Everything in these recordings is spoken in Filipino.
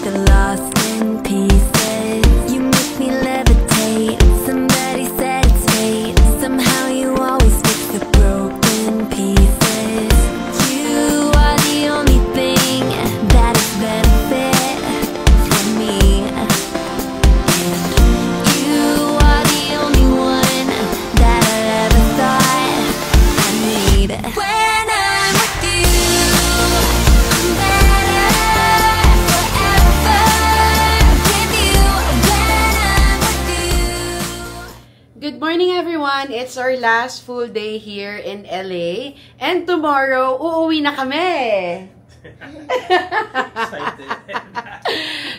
get lost in pieces. You make me levitate. Somebody said it's fate. Somehow you always fix the broken pieces. You are the only thing that is benefit for me. And you are the only one that I ever thought I need. When I'm with you, I'm better forever with you. When I'm with you. Good morning, everyone! It's our last full day here in LA. And tomorrow, uuwi na kami!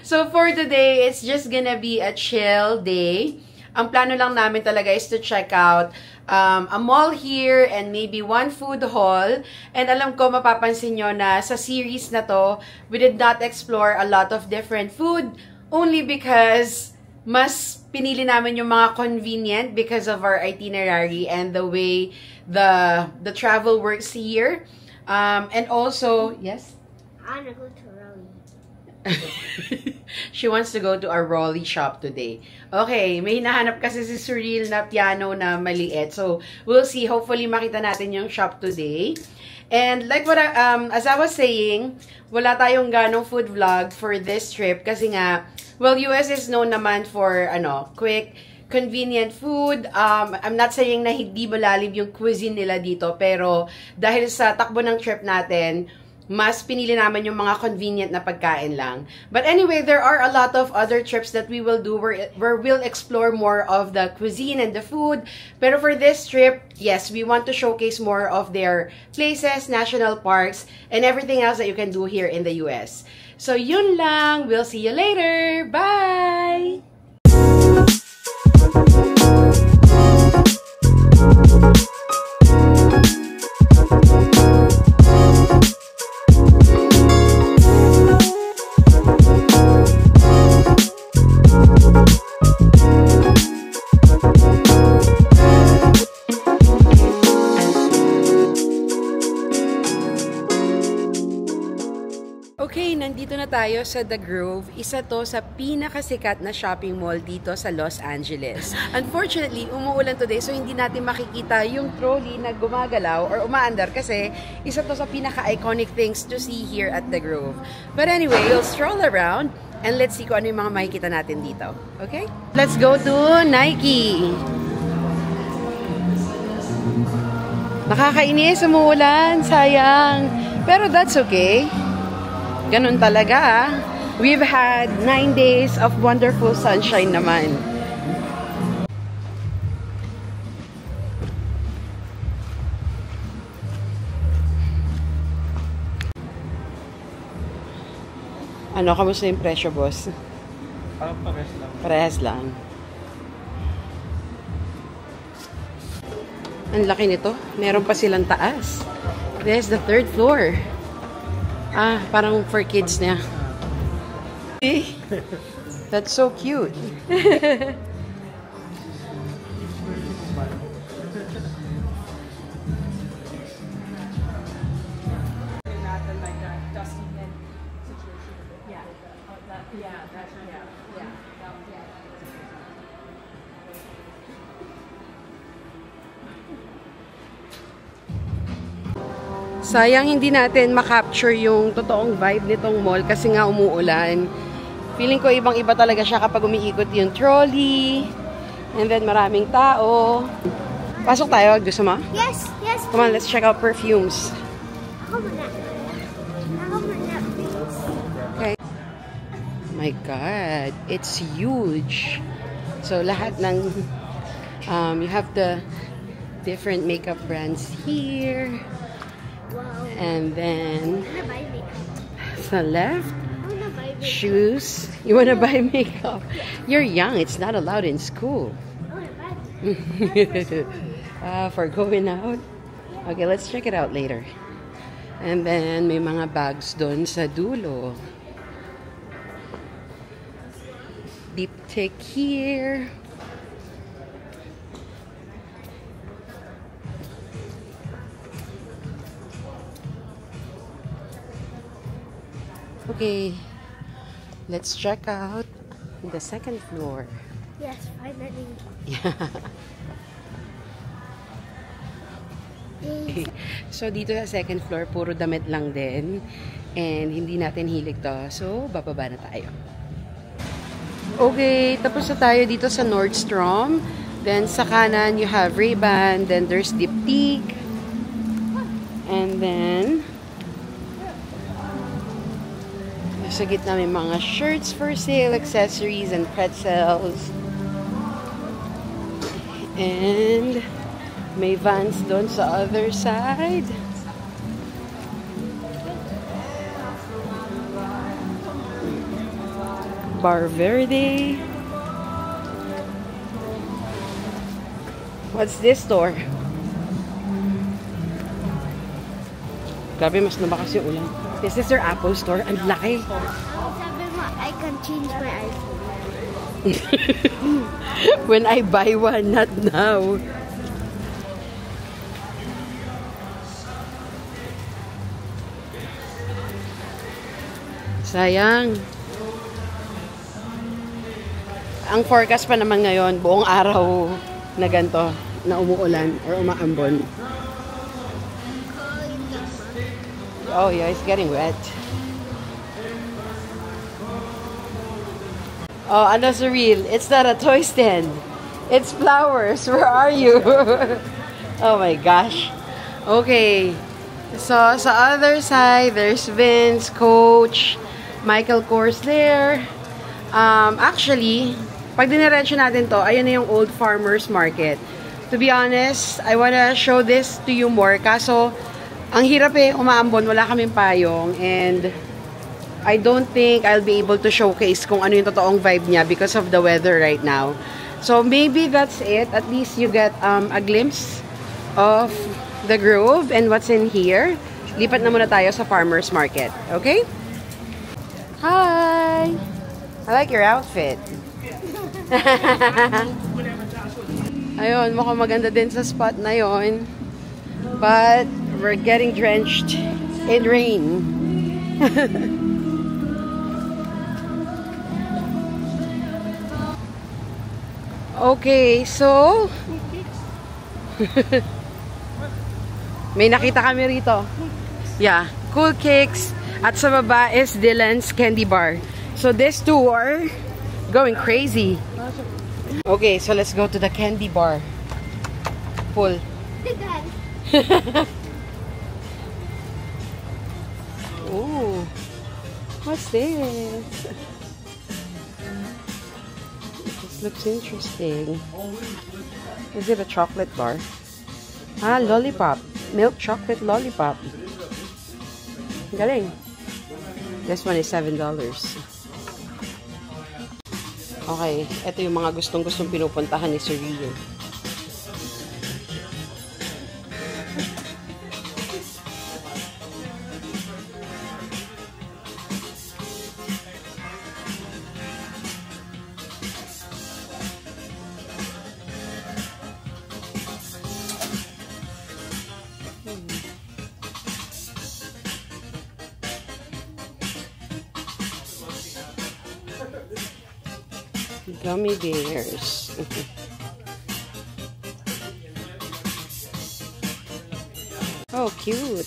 So for today, it's just gonna be a chill day. Ang plano lang namin talaga is to check out a mall here and maybe one food hall. And alam ko, mapapansin nyo na sa series na to, we did not explore a lot of different food only because mas pinili namin yung mga convenient because of our itinerary and the way the travel works here. And also, yes? I want to go to Raleigh. She wants to go to a Raleigh shop today. Okay, may hinahanap kasi si Surreal na piano na maliit. So, we'll see. Hopefully, makita natin yung shop today. And like what as I was saying, wala tayong ganong food vlog for this trip kasi nga, well, US is known naman for quick, convenient food. I'm not saying na hindi malalim yung cuisine nila dito, pero dahil sa takbo ng trip natin, mas pinili naman yung mga convenient na pagkain lang. But anyway, there are a lot of other trips that we will do where we'll explore more of the cuisine and the food. Pero for this trip, yes, we want to showcase more of their places, national parks, and everything else that you can do here in the US. So yun lang. We'll see you later. Bye! Okay, nandito na tayo sa The Grove. Isa to sa pinakasikat na shopping mall dito sa Los Angeles. Unfortunately, umuulan today so hindi natin makikita yung trolley na gumagalaw or umaandar kasi isa to sa pinaka-iconic things to see here at The Grove. But anyway, we'll stroll around and let's see kung ano yung mga makikita natin dito. Okay? Let's go to Nike! Nakakainis, umuulan. Sayang. Pero that's okay. Ganun talaga. We've had 9 days of wonderful sunshine naman. Ano, kamusta yung presyo, boss? Parang parehas lang. Parehas lang. Ang laki nito. Meron pa silang taas. This is the 3rd floor. Ah, parang for kids niya. That's so cute. Sayang hindi natin makapture yung totoong vibe nitong mall kasi nga umuulan. Feeling ko ibang-iba talaga siya kapag umiikot yung trolley. And then maraming tao. Pasok tayo. Gusto mo? Yes, yes. Come on, let's check out perfumes. Ako muna, please. Okay. Oh my God. It's huge. So lahat ng... you have the different makeup brands here. Wow. And then, I wanna buy makeup. sa left, I wanna buy makeup. shoes. You want to buy makeup? You're young. It's not allowed in school. I wanna buy For going out? Okay, let's check it out later. And then, may mga bags doon sa dulo. Deep Tick here. Okay. Let's check out the second floor. Yes, finally. So, dito sa second floor, puro damit lang din. And hindi natin hilig to. So, bababa na tayo. Okay, tapos na tayo dito sa Nordstrom. Then, sa kanan, you have Ray-Ban. Then, there's Diptyque. And then, sa gitna may mga shirts for sale, accessories, and pretzels. And may Vans doon sa other side. Bar Verde. What's this store? Grabe, mas lumakas yung ulan. This is their Apple store. Ang laki. Sabi mo, I can change my iPhone. When I buy one, not now. Sayang. Ang forecast pa naman ngayon, buong araw na ganito, na umuulan or umaambon. Oh yeah, it's getting wet. Oh, ano surreal. It's not a toy stand. It's flowers. Where are you? Oh my gosh. Okay. So, sa other side, there's Vince, Coach, Michael Kors there. Actually, pag diniretso natin to, ayun na yung Old Farmers Market. To be honest, I wanna show this to you more. Kaso, ang hirap umaambon, wala kaming payong. And I don't think I'll be able to showcase kung ano yung totoong vibe niya because of the weather right now. So, maybe that's it. At least you get a glimpse of the Grove and what's in here. Lipat na muna tayo sa Farmers Market. Okay? Hi! I like your outfit. Ayun, mukhang maganda din sa spot na yon. But, we're getting drenched in rain. Okay, so may nakita kami rito. Yeah, Cool Kicks. At sa baba is Dylan's Candy Bar. So these two are going crazy. Okay, so let's go to the candy bar. Pull. Ooh, what's this? This looks interesting. Is it a chocolate bar? Ah, lollipop. Milk chocolate lollipop. Galing. This one is $7. Okay, ito yung mga gustong-gustong pinupuntahan ni Sir Rio. Gummy bears. Oh, cute.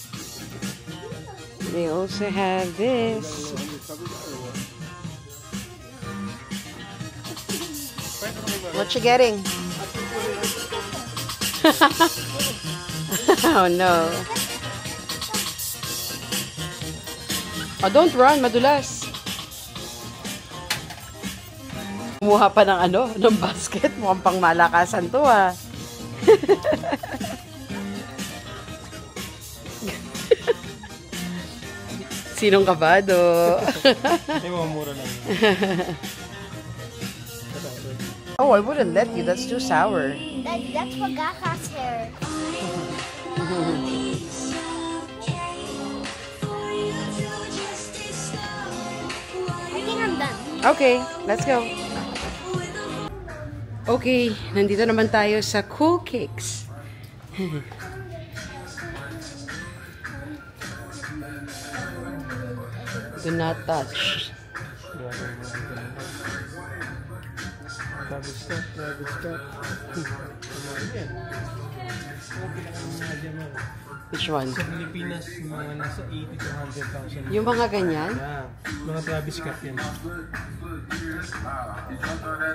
They also have this. What you getting? Oh no. Oh, don't run, madulas. Kumuha pa ng ng basket. Mukhang pang malakasan to ah. Sinong kabado? Ay, mamura lang. Oh, I wouldn't let you. That's too sour. That's Wagaka's hair. I think I'm done. Okay, let's go. Okay, nandito naman tayo sa Cool Kicks. Do not touch. Travis Scott. Yan. Okay lang ang mga dyan. Which one? Sa Pilipinas, mga nasa 80 to 100,000. Yung mga ganyan? Yeah. Mga Travis Scott yan.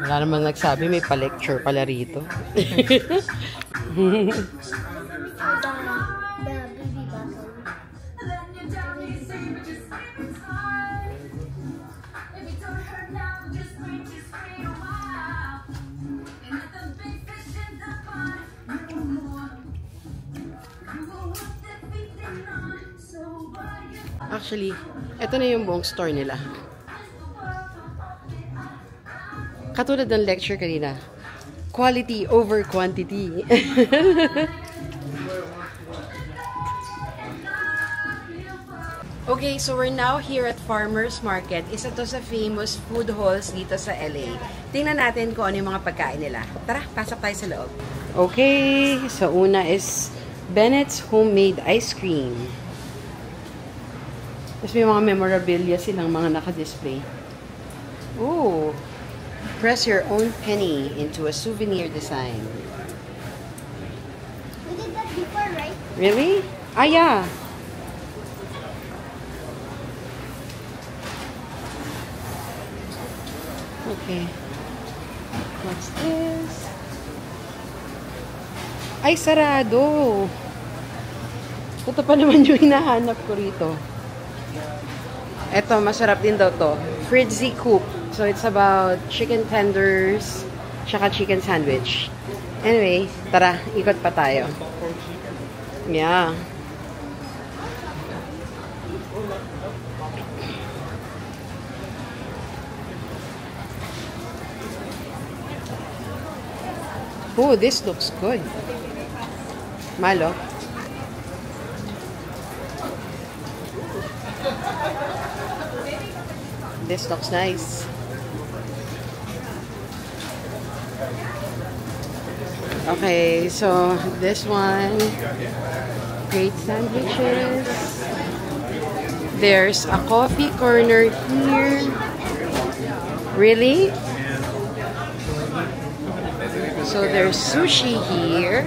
Wala naman nagsabi, may pa-lecture pala rito. The baby bottle. Actually, ito na yung buong store nila. Katulad ng lecture kanina. Quality over quantity. Okay, so we're now here at Farmer's Market. Isa to sa famous food halls dito sa LA. Tingnan natin kung ano yung mga pagkain nila. Tara, pasok tayo sa loob. Okay, so una is Bennett's Homemade Ice Cream. Tapos may mga memorabilia silang mga naka-display. Ooh! Press your own penny into a souvenir design. We did that before, right? Really? Ah, yeah. Okay. What's this? Ay, sarado! Ito pa naman yung hinahanap ko rito. Ito, masarap din daw to. Fritzy Coop. So, it's about chicken tenders, tsaka chicken sandwich. Anyway, tara, ikot pa tayo. Yeah. Oh, this looks good. Malo. This looks nice. Okay, so this one, great sandwiches. There's a coffee corner here. Really? So there's sushi here.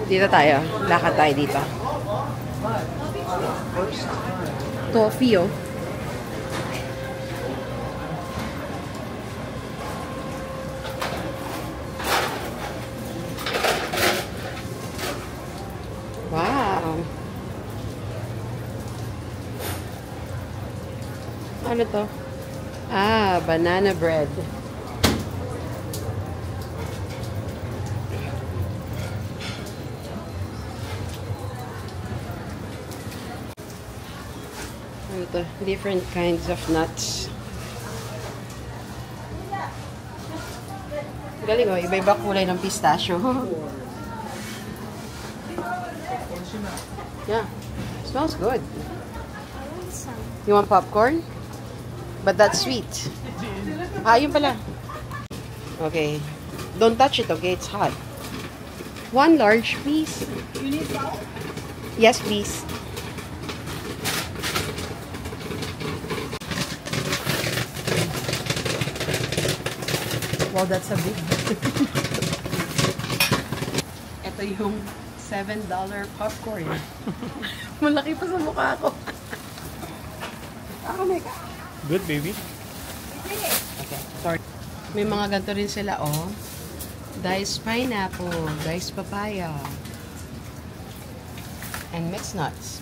Dito tayo. Lakad tayo dito. Coffee, oh. Wow. Ano to? Ah, banana bread. Ano to? Different kinds of nuts. Galing, oh. Iba-iba kulay ng pistachio. Yeah. Smells good. I want some. You want popcorn? But that's sweet. Ah, yun pala. Okay. Don't touch it, okay? It's hot. One large, please. You need salt? Yes, please. Wow, that's a big Ito yung $7 popcorn. Malaki pa sa mukha ko. Oh my God. Good, baby. Okay, sorry. May mga ganito rin sila, oh. Diced pineapple, diced papaya, and mixed nuts.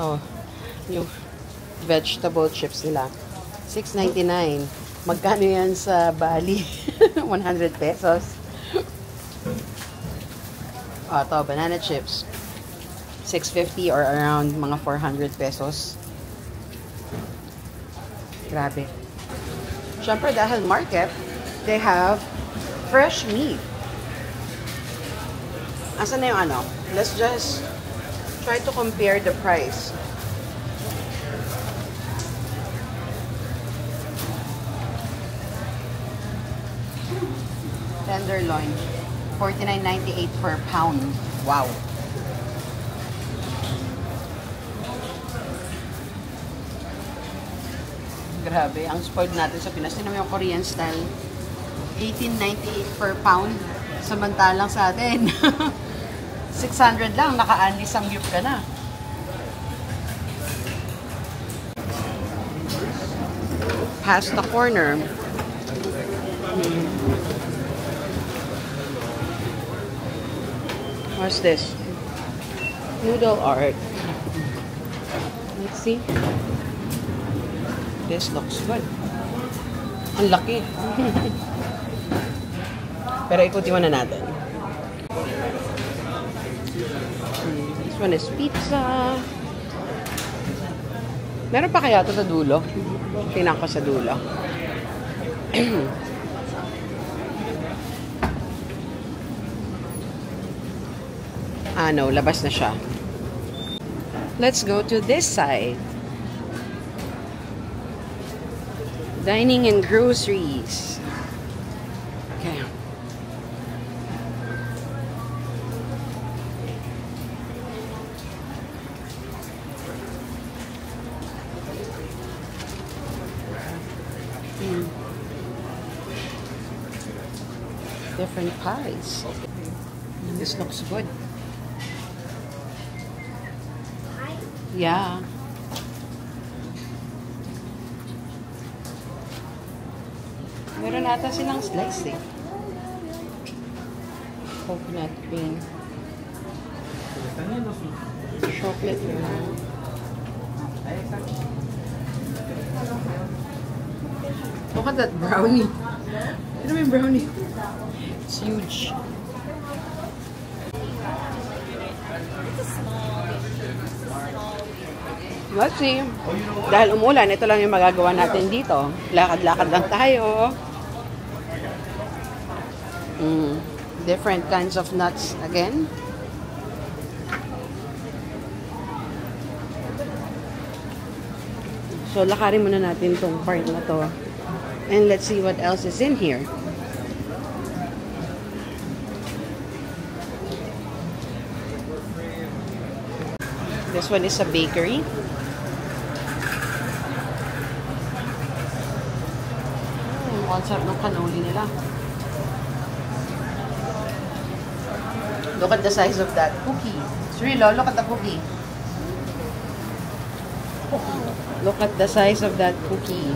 Oh, yung vegetable chips nila. $6.99. Magkano yan sa Bali? 100 pesos. Oh, ito, banana chips. $6.50 or around mga 400 pesos. Grabe. Siyempre, dahil market, they have fresh meat. Asan na yung ano? Let's just try to compare the price. Tenderloin. $49.98 per pound. Wow. Grabe, ang spoiled natin sa Pinas. Tingnan mo yung Korean style. 18.98 per pound. Samantalang sa atin. 600 lang, naka-unli samgyup ka na. Past the corner. What's this? Noodle art. Let's see. This looks good. Ang laki. Pero ikutin mo na natin. This one is pizza. Meron pa kaya ito sa dulo? Tingnan ko sa dulo. No, labas na siya. Let's go to this side. Dining and groceries. Okay. Different pies. This looks good. Yeah. Meron ata silang slice eh. Coconut bean. Chocolate. Look at that brownie. Ano ba yung brownie? It's huge. Let's see. Dahil umulan, ito lang yung magagawa natin dito. Lakad-lakad lang tayo. Different kinds of nuts again. So, lakarin muna natin tong part na to. And let's see what else is in here. This one is a bakery. Ang sarap ng cannoli nila. Look at the size of that cookie. Srilo, look at the cookie. Look at the size of that cookie.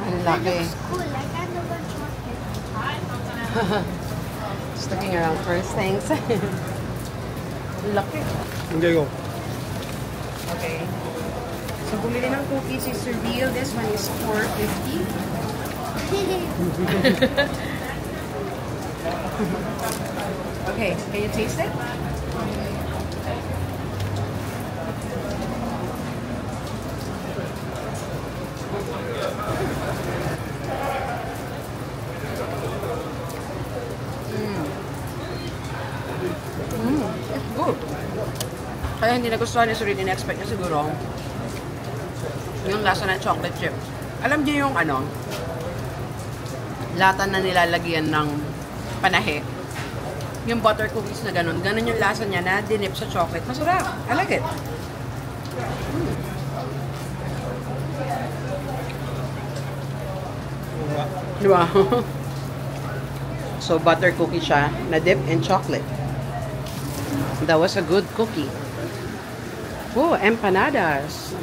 Ang laki. Cool, like I never chocolate. Just looking around first things. Laki. Okay, go. Okay. So, bumili ng cookies is Surreal. This one is $4.50. Okay, can you taste it? It's good. Kaya hindi nagustuhan ni Surreal, in-expect niya siguro yung lasa ng chocolate chip. Alam niyo yung ano, lata na nilalagyan ng panahe. Yung butter cookies na ganun. Ganun yung lasa niya na dinip sa chocolate. Masarap. I like it. Diba? So, butter cookie siya na dip in chocolate. That was a good cookie. Oh, empanadas.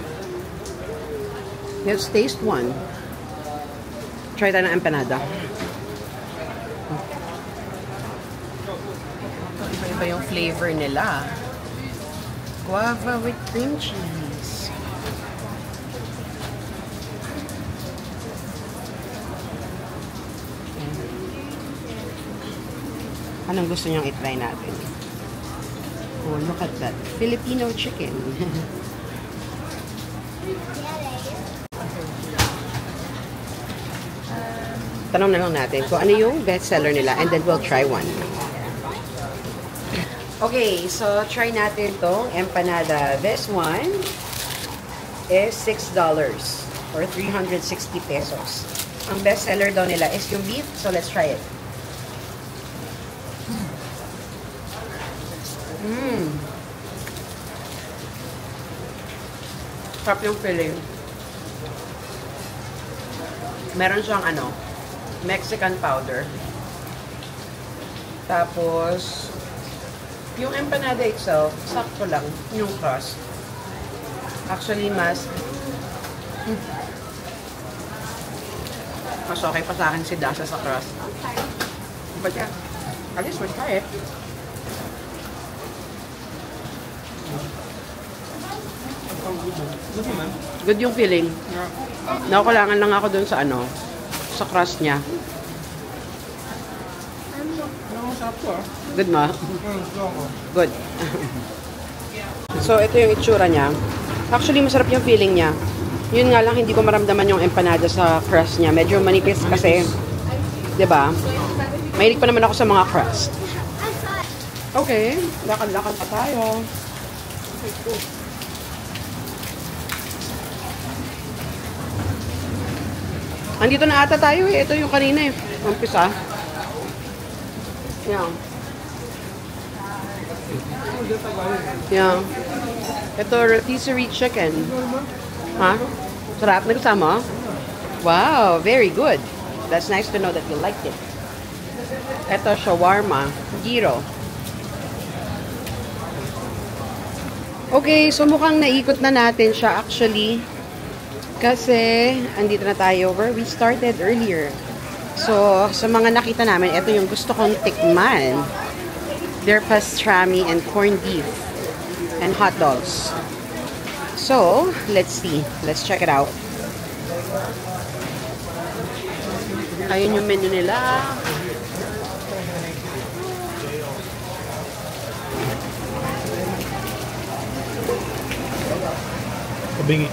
Let's taste one. Try tayo ng empanada. Iba-iba yung flavor nila. Guava with cream cheese. Anong gusto niyong itry natin? Oh, look at that. Filipino chicken. Tanong na lang natin kung ano yung bestseller nila and then we'll try one. Okay, so try natin tong empanada. This one is $6 or 360 pesos. Ang bestseller daw nila is yung beef, so let's try it. Sarap yung filling. Meron siyang ano, Mexican powder. Tapos, yung empanada itself, sakto lang yung crust. Actually, mas okay pa sa akin si Dasha sa crust. But yeah, at least we'll try it. Good naman. Good yung feeling. Nakukulangan lang ako dun sa ano, sa crust niya. Sarap to ah. Good ma? Gusto ako. Good. So, ito yung itsura niya. Actually, masarap yung feeling niya. Yun nga lang, hindi ko maramdaman yung empanada sa crust niya. Medyo manipis kasi. 'Di ba? Mahilig pa naman ako sa mga crust. Okay, lakad-lakad pa tayo. Andito na ata tayo eh. Ito yung kanina eh. Umpisa. Yan. Yan. Ito, rotisserie chicken. Ha? Sarap. Nagkasama? Wow, very good. That's nice to know that you liked it. Ito, shawarma. Gyro. Okay, so mukhang naikot na natin siya actually. Kasi, andito na tayo where we started earlier. So, sa mga nakita namin, ito yung gusto kong tikman. Their pastrami and corned beef. And hot dogs. So, let's see. Let's check it out. Ayun yung menu nila. Kabingi.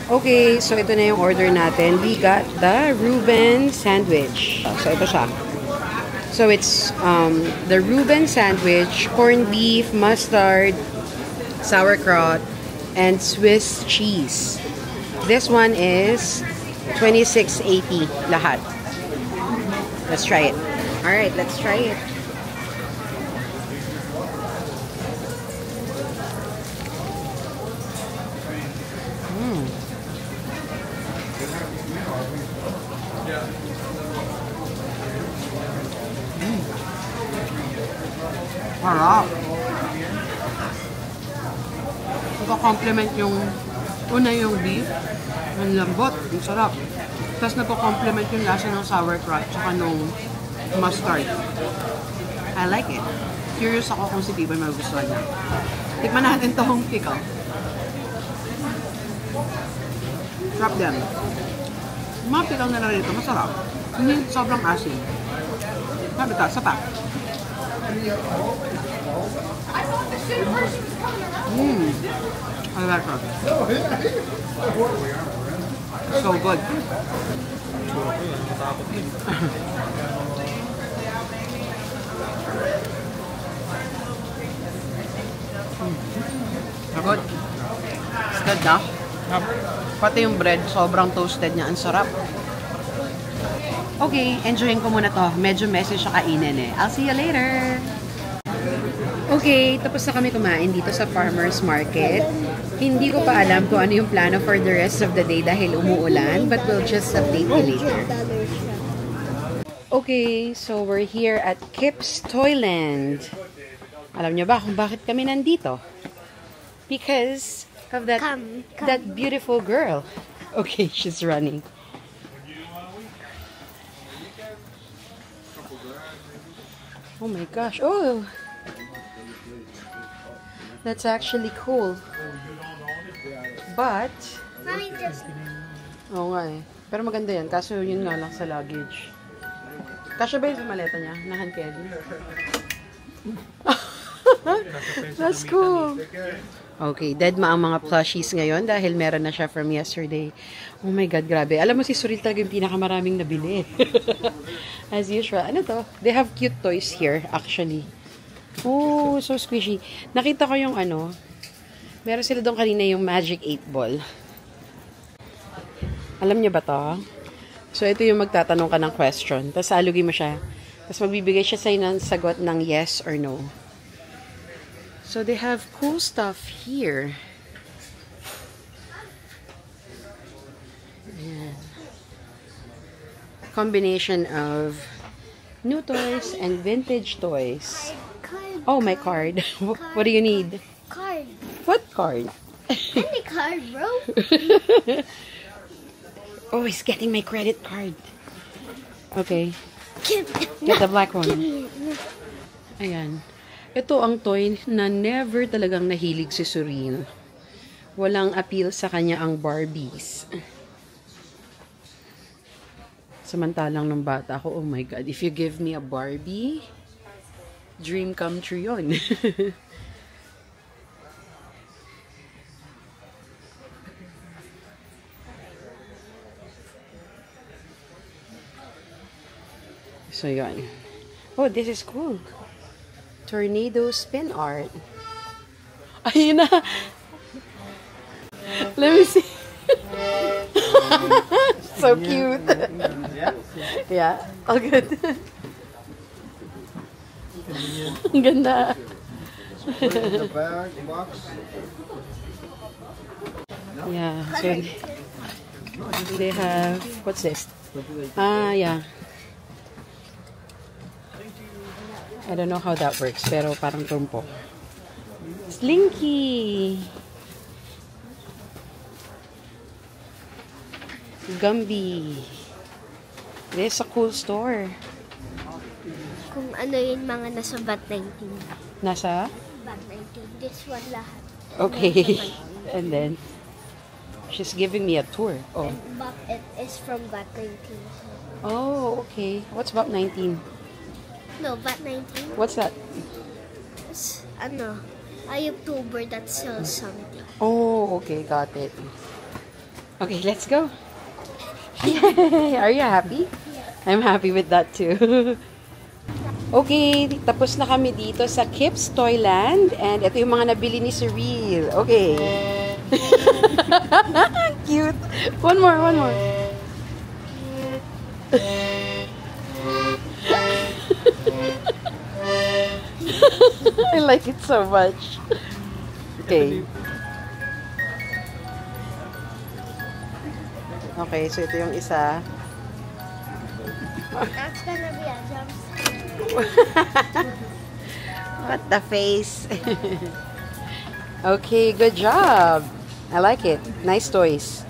Okay, so ito na yung order natin. We got the Reuben sandwich. So ito siya. So it's the Reuben sandwich, corned beef, mustard, sauerkraut, and Swiss cheese. This one is $26.80 lahat. Let's try it. All right, let's try it. Harap. Nagko-complement yung una yung beef. Ang lambot. Ang sarap. Tapos nagko-complement yung lasa ng sauerkraut tsaka nung mustard. I like it. Curious ako kung si Piboy magugustuhan niya. Tikman natin tong pickle. Sarap din. Yung mga pickle nila rito, masarap. Hindi sobrang asin. Sabi ka, sapa. I like it. So good. Good. It's good na. Pati yung bread, sobrang toasted niya. Ang sarap. Okay, enjoyin ko muna to. Medyo messy siya kainin eh. I'll see you later! Okay, tapos na kami kumain dito sa farmer's market. Hindi ko pa alam kung ano yung plano for the rest of the day dahil umuulan, but we'll just update you later. Okay, so we're here at Kip's Toyland. Alam niyo ba kung bakit kami nandito? Because of that that beautiful girl. Okay, she's running. Oh my gosh. Oh. That's actually cool. But Mommy just oo nga eh. Pero maganda yan. Kaso yun nga lang sa luggage. Kasya ba yun sa maleta niya? Nahan Kelly? That's cool. Okay, dead ma ang mga plushies ngayon dahil meron na siya from yesterday. Oh my God, grabe. Alam mo si Suril talaga yung pinakamaraming nabili. As usual. Ano to? They have cute toys here, actually. Oh, so squishy. Nakita ko yung ano, meron sila doon kanina yung Magic 8 Ball. Alam niyo ba to? So, ito yung magtatanong ka ng question. Tapos, alugin mo siya. Tapos, magbibigay siya sa'yo ng sagot ng yes or no. So, they have cool stuff here. Ayan. Combination of new toys and vintage toys. Card. Oh, my card. What do you need? Card. What card? Any card, bro. Oh, he's getting my credit card. Okay. Give, Get the black one. give me. Ayan. Ito ang toy na never talagang nahilig si Sureen. Walang appeal sa kanya ang Barbies. Samantalang nung bata ako, oh my God, if you give me a Barbie, dream come true yun. So, yun. Oh, this is cool. Tornado spin art. Ayun na. Let me see. So cute. Yeah, all good. Ang ganda. The bag, box. Yeah, so they have, what's this? Ah, yeah. I don't know how that works, pero parang trumpo. Slinky! Gumby. This is a cool store. Kung ano yung mga nasa bat 19. Nasa? Bat 19. This one lahat. Okay. And then, she's giving me a tour. Oh. And bat, it is from bat 19. Oh, okay. What's about 19? No, bat 19. What's that? It's, ano, a YouTuber that sells something. Oh, okay. Got it. Okay, let's go. Yay! Are you happy? I'm happy with that too. Okay, tapos na kami dito sa Kip's Toyland. And ito yung mga nabili ni Cyril. Okay. Cute. One more. I like it so much. Okay. Okay, so ito yung isa. That's gonna be a jump scare. What the face? Okay, good job. I like it. Nice toys.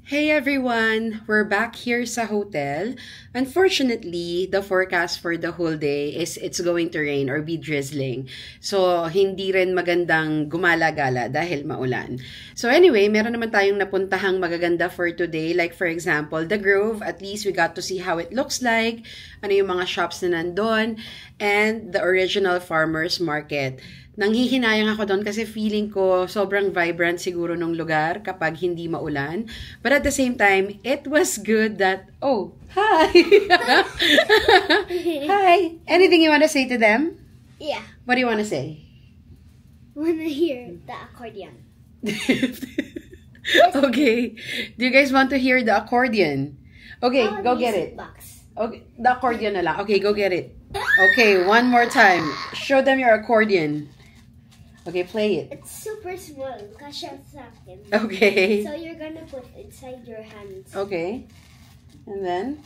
Hey everyone! We're back here sa hotel. Unfortunately, the forecast for the whole day is it's going to rain or be drizzling. So, hindi rin magandang gumala-gala dahil maulan. So anyway, meron naman tayong napuntahang magaganda for today. Like for example, The Grove. At least we got to see how it looks like. Ano yung mga shops na nandun. And the original farmer's market. Nanghihinayang ako doon kasi feeling ko sobrang vibrant siguro nung lugar kapag hindi maulan. But at the same time, it was good that, oh, hi! Hi! Anything you want to say to them? Yeah. What do you want to say? Wanna hear the accordion? Okay. Do you guys want to hear the accordion? Okay, go get it. Box. Okay, the accordion na lang. Okay, go get it. Okay, one more time. Show them your accordion. Okay, play it. It's super small. Kasha sa akin. Okay. So you're gonna put inside your hands. Okay. And then?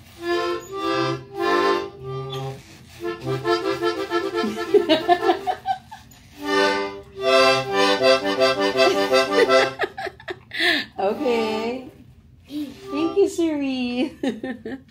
Okay. Thank you, Siri.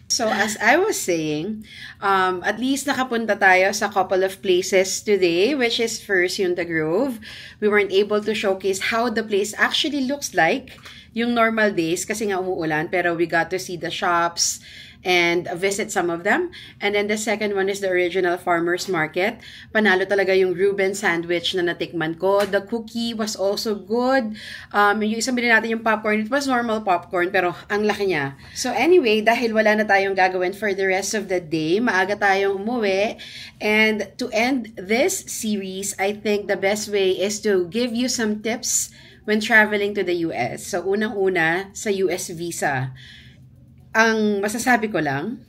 So, as I was saying, at least nakapunta tayo sa couple of places today, which is first yung The Grove. We weren't able to showcase how the place actually looks like yung normal days kasi nga umuulan, pero we got to see the shops and visit some of them. And then the second one is the original farmer's market. Panalo talaga yung Reuben sandwich na natikman ko. The cookie was also good. Yung isang bilhin natin yung popcorn, it was normal popcorn, pero ang laki niya. So anyway, dahil wala na tayong gagawin for the rest of the day, maaga tayong umuwi. And to end this series, I think the best way is to give you some tips when traveling to the US. So unang-una, sa US visa. Ang masasabi ko lang,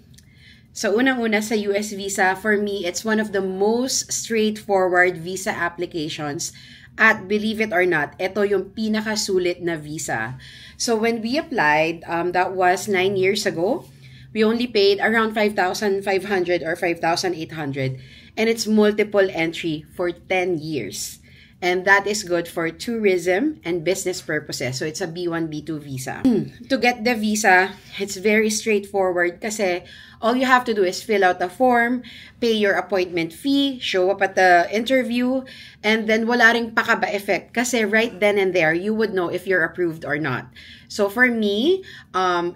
so unang-una sa US visa, for me, it's one of the most straightforward visa applications. At believe it or not, ito yung pinakasulit na visa. So when we applied, that was 9 years ago, we only paid around 5,500 or 5,800. And it's multiple entry for 10 years. And that is good for tourism and business purposes. So it's a B1, B2 visa. To get the visa, it's very straightforward kasi all you have to do is fill out a form, pay your appointment fee, show up at the interview, and then wala ring pakaba effect kasi right then and there, you would know if you're approved or not. So for me,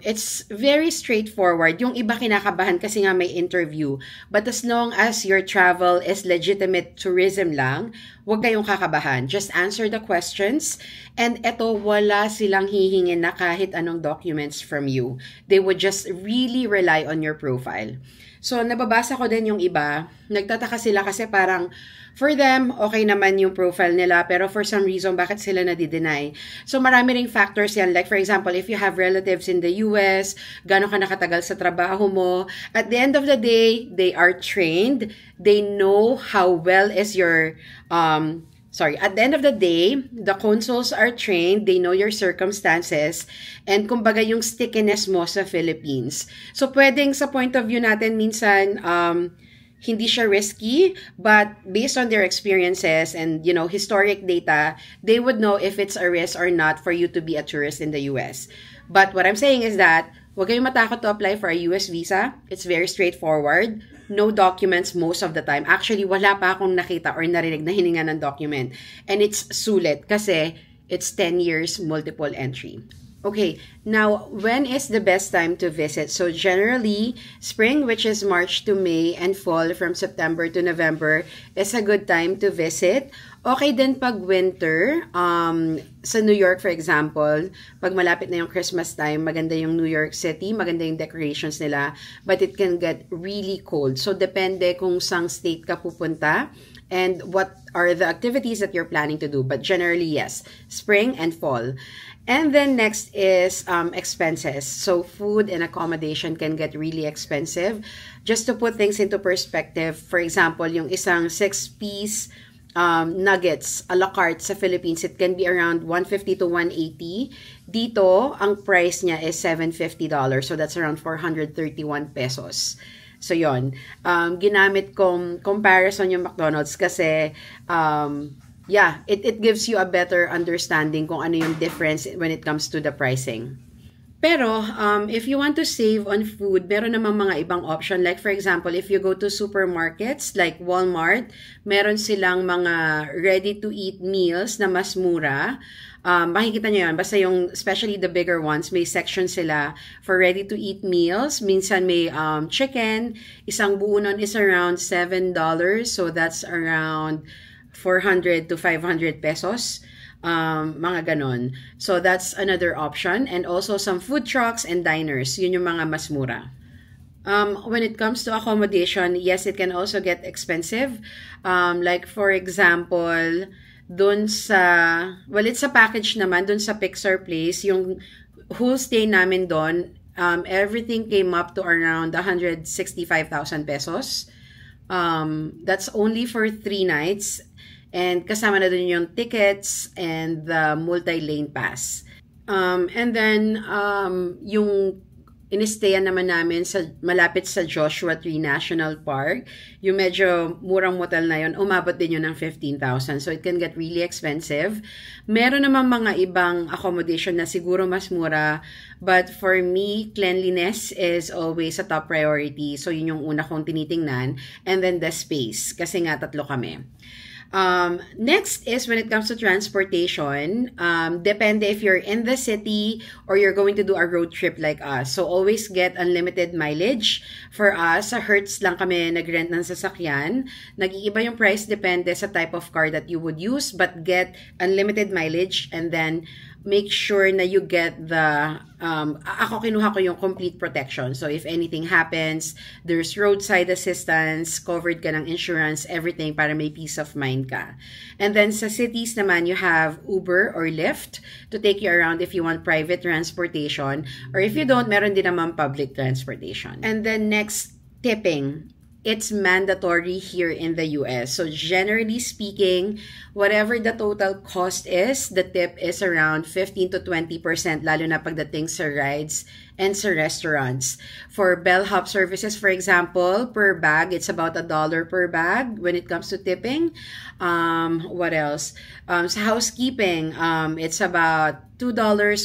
it's very straightforward. Yung iba kinakabahan kasi nga may interview. But as long as your travel is legitimate tourism lang, huwag kayong kakabahan. Just answer the questions. And eto, wala silang hihingin na kahit anong documents from you. They would just really rely on your profile. So, nababasa ko din yung iba. Nagtataka sila kasi parang, for them, okay naman yung profile nila, pero for some reason, bakit sila nadi-deny? So, marami ring factors yan. Like, for example, if you have relatives in the US, gano'n ka nakatagal sa trabaho mo, at the end of the day, they are trained. They know how well is your, at the end of the day, the consuls are trained, they know your circumstances, and kumbaga yung stickiness mo sa Philippines. So, pwedeng sa point of view natin, minsan, hindi siya risky, but based on their experiences and, historic data, they would know if it's a risk or not for you to be a tourist in the US. But what I'm saying is that, huwag kayong matakot to apply for a US visa. It's very straightforward. No documents most of the time. Actually, wala pa akong nakita or narinig na hininga ng document. And it's sulit kasi it's 10 years multiple entry. Okay, now, when is the best time to visit? So, generally, spring, which is March to May, and fall from September to November, is a good time to visit. Okay din pag winter. Sa New York, for example, pag malapit na yung Christmas time, maganda yung New York City, maganda yung decorations nila, but it can get really cold. So, depende kung sang state ka pupunta and what are the activities that you're planning to do. But generally, yes, spring and fall. And then next is expenses. So food and accommodation can get really expensive. Just to put things into perspective, for example, yung isang 6-piece nuggets a la carte sa Philippines, it can be around 150 to 180. Dito, ang price niya is $750. So that's around 431 pesos. So yon, ginamit kong comparison yung McDonald's kasi it gives you a better understanding kung ano yung difference when it comes to the pricing. Pero, if you want to save on food, meron namang mga ibang option. Like, for example, if you go to supermarkets like Walmart, meron silang mga ready-to-eat meals na mas mura. Makikita nyo yan. Basta yung, especially the bigger ones, may section sila for ready-to-eat meals. Minsan may chicken. Isang buo nun is around $7. So, that's around 400 to 500 pesos. Mga ganon. So, that's another option. And also, some food trucks and diners. Yun yung mga mas mura. When it comes to accommodation, yes, it can also get expensive. Like, for example, dun sa, it's a package naman, dun sa Pixar Place, yung whole stay namin dun, everything came up to around 165,000 pesos. That's only for 3 nights. And kasama na dun yung tickets and the multi-lane pass. And then, yung inistayan naman namin sa malapit sa Joshua Tree National Park, yung medyo murang motel na yun, umabot din yun ng 15,000. So, it can get really expensive. Meron naman mga ibang accommodation na siguro mas mura. But for me, cleanliness is always a top priority. So, yun yung una kong tinitingnan. And then the space, kasi nga 3 kami. Next is when it comes to transportation, depende if you're in the city or you're going to do a road trip like us. So always get unlimited mileage. For us, sa Hertz lang kami nag-rent ng sasakyan. Nag-iiba yung price depende sa type of car that you would use, but get unlimited mileage and then make sure na you get the, ako kinuha ko yung complete protection. So, if anything happens, there's roadside assistance, covered ka ng insurance, everything para may peace of mind ka. And then, sa cities naman, you have Uber or Lyft to take you around if you want private transportation. Or if you don't, meron din naman public transportation. And then, next, tipping. It's mandatory here in the US. So generally speaking, whatever the total cost is, the tip is around 15 to 20%, lalo na pagdating sa rides and sa restaurants. For bellhop services, for example, per bag, it's about $1 per bag when it comes to tipping. What else? Sa housekeeping, it's about $2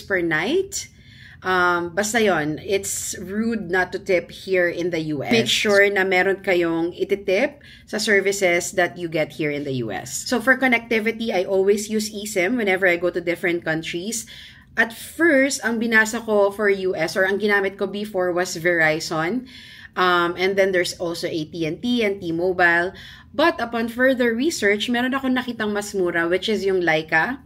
per night. Basta yon, it's rude not to tip here in the US. Make sure na meron kayong ititip sa services that you get here in the US. So for connectivity, I always use eSIM whenever I go to different countries. At first, ang binasa ko for US or ang ginamit ko before was Verizon. And then there's also AT&T and T-Mobile. But upon further research, meron akong nakitang mas mura, which is yung Laika.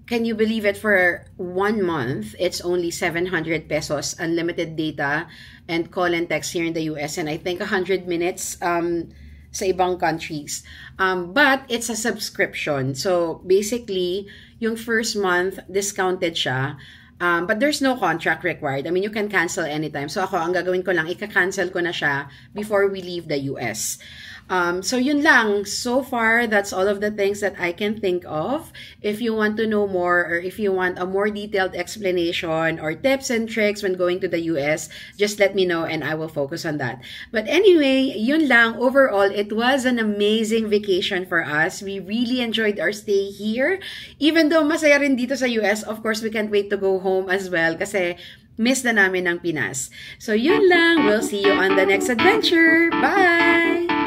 Can you believe it? For 1 month, it's only 700 pesos, unlimited data, and call and text here in the US, and I think 100 minutes sa ibang countries. But it's a subscription. So basically, yung first month, discounted siya. But there's no contract required. I mean, you can cancel anytime. So ako, ang gagawin ko lang, ika-cancel ko na siya before we leave the US. So yun lang. So far, that's all of the things that I can think of. If you want to know more or if you want a more detailed explanation or tips and tricks when going to the US, just let me know and I will focus on that. But anyway, yun lang. Overall, it was an amazing vacation for us. We really enjoyed our stay here. Even though masaya rin dito sa US, of course, we can't wait to go home as well kasi miss na namin ang Pinas. So yun lang. We'll see you on the next adventure. Bye!